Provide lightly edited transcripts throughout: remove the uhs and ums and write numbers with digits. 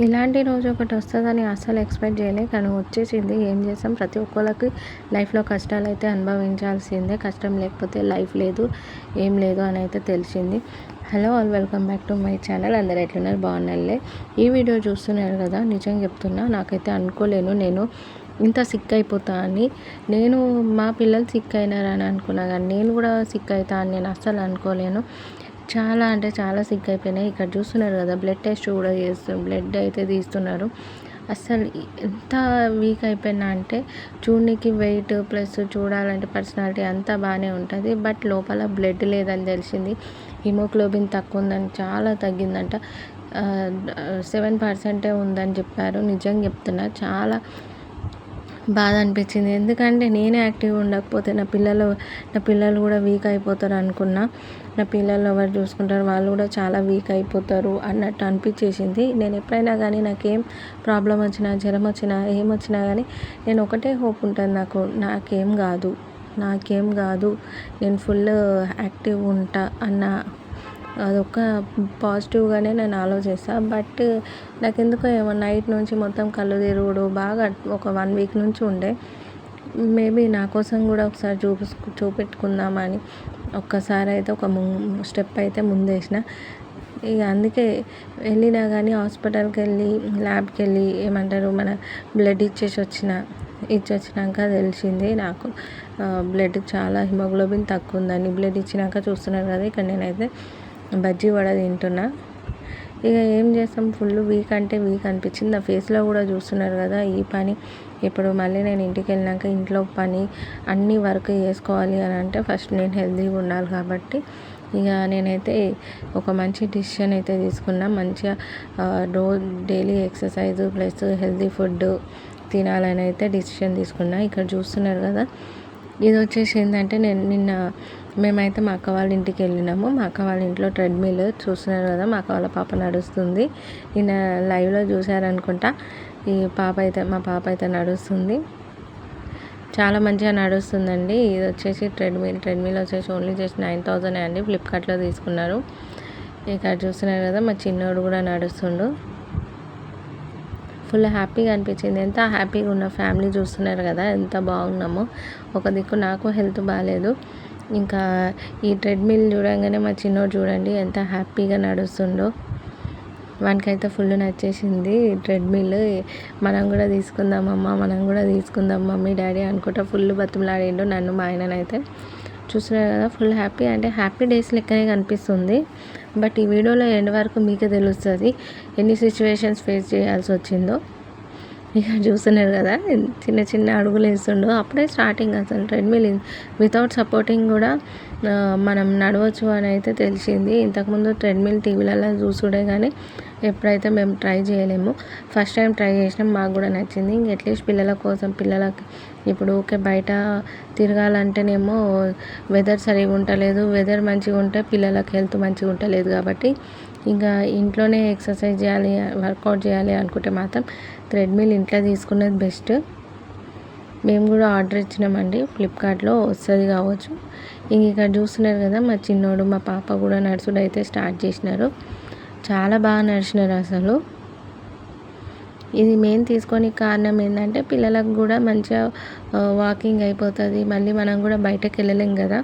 ఇలాంటి రోజు ఒకటి వస్తదని అస్సలు ఎక్స్‌పెక్ట్ చేయలే. కానీ వచ్చేసింది. ఏం చేసాం, ప్రతి ఒక్కళ్ళకి లైఫ్‌లో కష్టాలైతే అనుభవించాల్సిందే. కష్టం లేకపోతే లైఫ్ లేదు, ఏం లేదు అని అయితే తెలిసింది. Hello all, welcome back to my channel. అందరూ ఎట్లున్నారు? బాగున్నారులే. ఈ వీడియో చూస్తున్నారు కదా, నిజంగా చెప్తున్నా, నాకైతే అనుకోలేను నేను ఇంత సిక్ అయిపోతా అని. నేను మా పిల్లలు సిక్ అయినారని అనుకున్నా, కానీ నేను కూడా సిక్ అవుతా అని నేను అస్సలు అనుకోలేను. చాలా అంటే చాలా సిక్ అయిపోయినాయి. ఇక్కడ చూస్తున్నారు కదా, బ్లడ్ టెస్ట్ కూడా బ్లడ్ అయితే తీస్తున్నారు. అస్సలు ఎంత వీక్ అయిపోయినా అంటే, చూడడానికి వెయిట్ ప్లస్ చూడాలంటే పర్సనాలిటీ అంతా బాగానే ఉంటుంది. బట్ లోపల బ్లడ్ లేదని తెలిసింది. హిమోగ్లోబిన్ తక్కువ ఉందని, చాలా తగ్గిందంట. 7% ఉందని చెప్పారు. నిజంగా చెప్తున్నా, చాలా బాధ అనిపించింది. ఎందుకంటే నేనే యాక్టివ్గా ఉండకపోతే నా పిల్లలు కూడా వీక్ అయిపోతారు అనుకున్నా. నా పిల్లలు ఎవరు చూసుకుంటారు, వాళ్ళు కూడా చాలా వీక్ అయిపోతారు అన్నట్టు అనిపించేసింది. నేను ఎప్పుడైనా కానీ నాకేం ప్రాబ్లం వచ్చినా, జ్వరం వచ్చినా, ఏమొచ్చినా కానీ నేను ఒకటే హోప్ ఉంటుంది నాకేం కాదు, నేను ఫుల్ యాక్టివ్ ఉంటా అన్న అదొక పాజిటివ్గానే నేను ఆలోచిస్తాను. బట్ నాకెందుకో ఏమో నైట్ నుంచి మొత్తం కళ్ళు తిరుగుడు బాగా ఒక 1 వీక్ నుంచి ఉండే. మేబీ నా కోసం కూడా ఒకసారి చూపెట్టుకుందామని ఒక్కసారి అయితే ఒక స్టెప్ అయితే ముందేసిన. ఇక అందుకే వెళ్ళినా కానీ హాస్పిటల్కి వెళ్ళి ల్యాబ్కి వెళ్ళి ఏమంటారు, మన బ్లడ్ ఇచ్చొచ్చినాక తెలిసింది నాకు బ్లడ్ చాలా హిమోగ్లోబిన్ తక్కువ ఉందని. బ్లడ్ ఇచ్చినాక చూస్తున్నారు కదా, ఇక్కడ నేనైతే బజ్జీ వడ తింటున్నా. ఇక ఏం చేస్తాం, ఫుల్ వీక్ అంటే వీక్ అనిపించింది. నా ఫేస్లో కూడా చూస్తున్నారు కదా. ఈ పని ఇప్పుడు మళ్ళీ నేను ఇంటికి వెళ్ళినాక ఇంట్లో పని అన్నీ వర్క్ చేసుకోవాలి అని అంటే ఫస్ట్ నేను హెల్తీగా ఉండాలి. కాబట్టి ఇక నేనైతే ఒక మంచి డిసిషన్ అయితే తీసుకున్నా. మంచిగా daily exercise plus healthy food తినాలని అయితే డిసిషన్ తీసుకున్నా. ఇక్కడ చూస్తున్నారు కదా, ఇది వచ్చేసి ఏంటంటే, మేమైతే మా అక్క వాళ్ళ ఇంటికి వెళ్ళినాము. మా అక్క వాళ్ళ ఇంట్లో ట్రెడ్మిల్ చూస్తున్నారు కదా, మా అక్క వాళ్ళ పాప నడుస్తుంది. నిన్న లైవ్లో చూసారనుకుంటా. మా పాప అయితే నడుస్తుంది, చాలా మంచిగా నడుస్తుందండి. ఇది వచ్చేసి ట్రెడ్మిల్ వచ్చేసి ఓన్లీ జస్ట్ 9,000 అండి. ఫ్లిప్కార్ట్లో తీసుకున్నారు. ఇక్కడ చూస్తున్నారు కదా, మా చిన్నోడు కూడా నడుస్తుండు. ఫుల్ హ్యాపీగా అనిపించింది. ఎంత హ్యాపీగా ఉన్న ఫ్యామిలీ చూస్తున్నారు కదా, ఎంత బాగున్నామో. ఒక దిక్కు నాకు హెల్త్ బాగాలేదు. ఇంకా ఈ ట్రెడ్మిల్ చూడంగానే మా చిన్నోడు చూడండి ఎంత హ్యాపీగా నడుస్తుండో. వానికైతే ఫుల్ నచ్చేసింది ట్రెడ్మిల్. మనం కూడా తీసుకుందాం మమ్మీ డాడీ అనుకుంటా ఫుల్ బతిమలాడిండు నన్ను, మా ఆయననైతే. చూస్తున్నారు కదా, ఫుల్ హ్యాపీ అంటే హ్యాపీ డేస్ లెక్కనే కనిపిస్తుంది. బట్ ఈ వీడియోలో ఎండ్ వరకు మీకే తెలుస్తుంది ఎన్ని సిచ్యువేషన్స్ ఫేస్ చేయాల్సి వచ్చిందో. ఇక చూస్తున్నారు కదా, చిన్న చిన్న అడుగులు వేస్తుండో. అప్పుడే స్టార్టింగ్, అసలు ట్రెడ్మిల్ వితౌట్ సపోర్టింగ్ కూడా మనం నడవచ్చు అని అయితే తెలిసింది. ఇంతకుముందు ట్రెడ్మిల్ టీవీలలో చూసుడే కానీ ఎప్పుడైతే మేము ట్రై చేయలేము. ఫస్ట్ టైం ట్రై చేసినాం, మాకు కూడా నచ్చింది. ఇంక అట్లీస్ట్ పిల్లలకి ఇప్పుడు బయట తిరగాలంటేనేమో వెదర్ సరిగా ఉండలేదు. వెదర్ మంచిగా ఉంటే పిల్లలకి హెల్త్ మంచిగా ఉండలేదు. కాబట్టి ఇంకా ఇంట్లోనే ఎక్సర్సైజ్ చేయాలి, వర్కౌట్ చేయాలి అనుకుంటే మాత్రం ట్రెడ్మిల్ ఇంట్లో తీసుకున్నది బెస్ట్. మేము కూడా ఆర్డర్ ఇచ్చినామండి, ఫ్లిప్కార్ట్లో వస్తుంది కావచ్చు. ఇంక ఇక్కడ చూస్తున్నారు కదా, మా చిన్నోడు మా పాప కూడా నడుచుడు అయితే స్టార్ట్ చేసినారు. చాలా బాగా నడిచినారు అసలు. ఇది మెయిన్ తీసుకొని కారణం ఏంటంటే, పిల్లలకు కూడా మంచిగా వాకింగ్ అయిపోతుంది. మళ్ళీ మనం కూడా బయటకు వెళ్ళలేం కదా,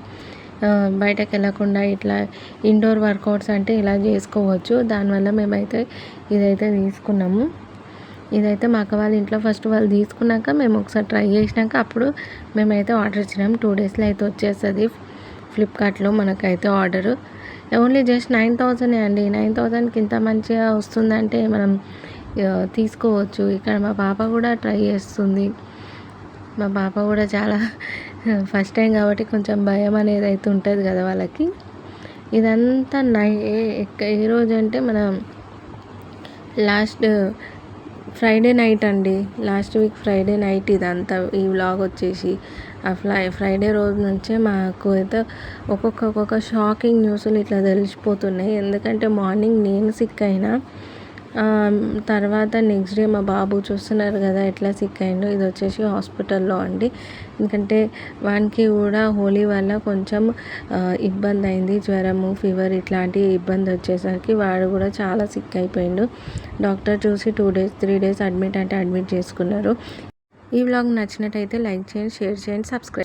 బయటకు వెళ్ళకుండా ఇట్లా ఇండోర్ వర్కౌట్స్ అంటే ఇలా చేసుకోవచ్చు. దానివల్ల మేమైతే ఇదైతే తీసుకున్నాము. ఇదైతే మా అక్క వాళ్ళ ఇంట్లో ఫస్ట్ వాళ్ళు తీసుకున్నాక మేము ఒకసారి ట్రై చేసినాక అప్పుడు మేమైతే ఆర్డర్ ఇచ్చినాము. 2 డేస్లో అయితే వచ్చేస్తుంది ఫ్లిప్కార్ట్లో మనకైతే ఆర్డరు. ఓన్లీ జస్ట్ 9,000 అండి. 9,000కి ఇంత మంచిగా వస్తుందంటే మనం తీసుకోవచ్చు. ఇక్కడ మా పాప కూడా ట్రై చేస్తుంది. మా పాప కూడా చాలా ఫస్ట్ టైం కాబట్టి కొంచెం భయం అనేది అయితే ఉంటుంది కదా వాళ్ళకి. ఇదంతా ఏ రోజు అంటే మనం లాస్ట్ ఫ్రైడే నైట్ అండి, లాస్ట్ వీక్ ఫ్రైడే నైట్ ఇదంతా ఈ వ్లాగ్ వచ్చేసి. ఆ ఫ్రైడే రోజు నుంచే మాకు అయితే ఒక్కొక్క షాకింగ్ న్యూస్లు ఇట్లా తెలిసిపోతున్నాయి. ఎందుకంటే మార్నింగ్ నేను సిక్ అయినా, తర్వాత నెక్స్ట్ డే మా బాబు చూస్తున్నారు కదా ఎట్లా సిక్ అయిందో. ఇది వచ్చేసి హాస్పిటల్లో అండి. ఎందుకంటే వానికి కూడా హోలీ వల్ల కొంచెం ఇబ్బంది అయింది. జ్వరము, ఫీవర్ ఇట్లాంటి ఇబ్బంది వచ్చేసరికి వాడు కూడా చాలా సిక్ అయిపోయిండు. డాక్టర్ చూసి 2 డేస్ 3 డేస్ అడ్మిట్ అంటే అడ్మిట్ చేసుకున్నారు. ఈ వ్లాగ్ నచ్చినట్టయితే లైక్ చేయండి, షేర్ చేయండి, సబ్స్క్రైబ్.